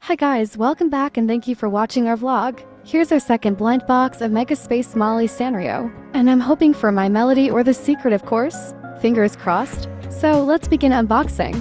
Hi guys, welcome back and thank you for watching our vlog. Here's our second blind box of Mega Space Molly Sanrio. And I'm hoping for my melody or the secret, of course. Fingers crossed. So let's begin unboxing.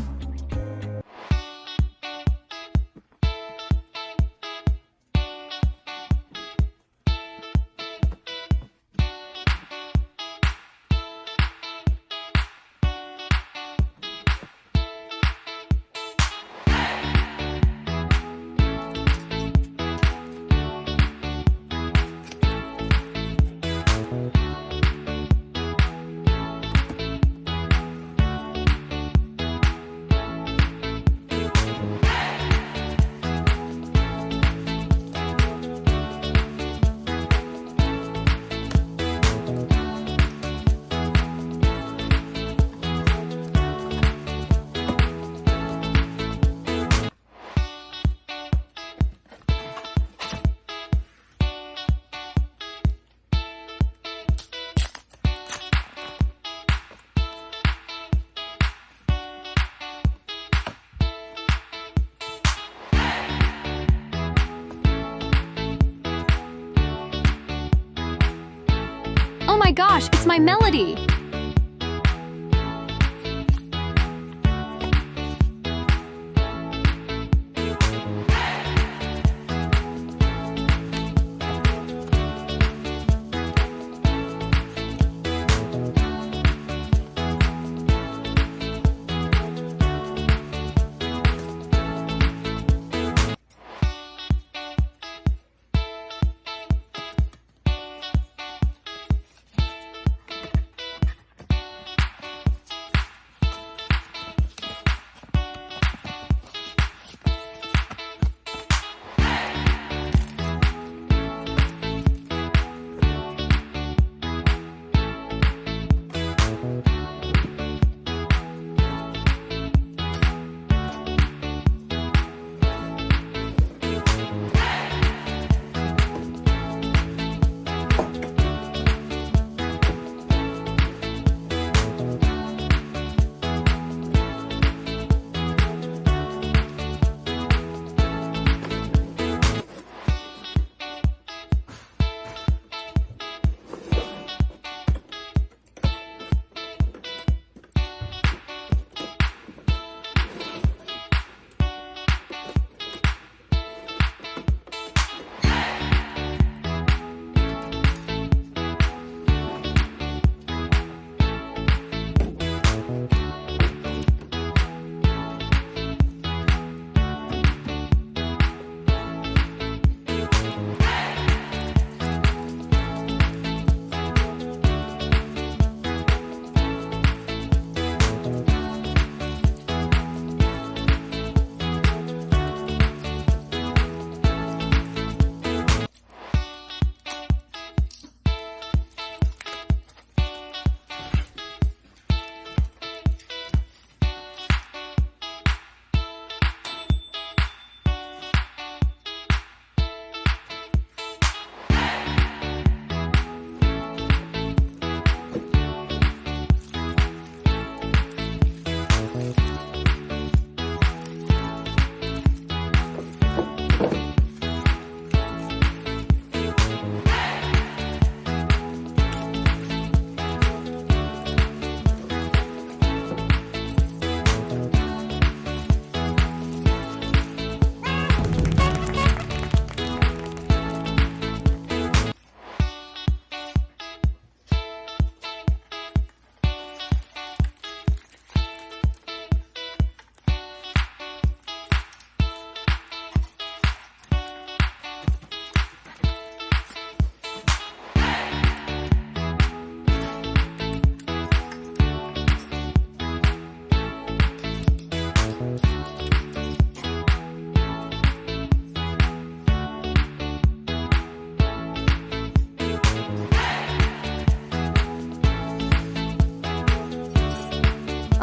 Oh my gosh, it's my melody!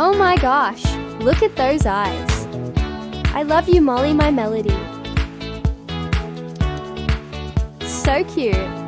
Oh my gosh, look at those eyes. I love you, Molly, my melody. So cute.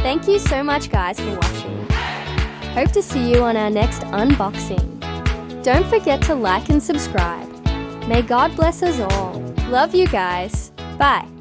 Thank you so much, guys, for watching. Hope to see you on our next unboxing. Don't forget to like and subscribe. May God bless us all. Love you guys. Bye.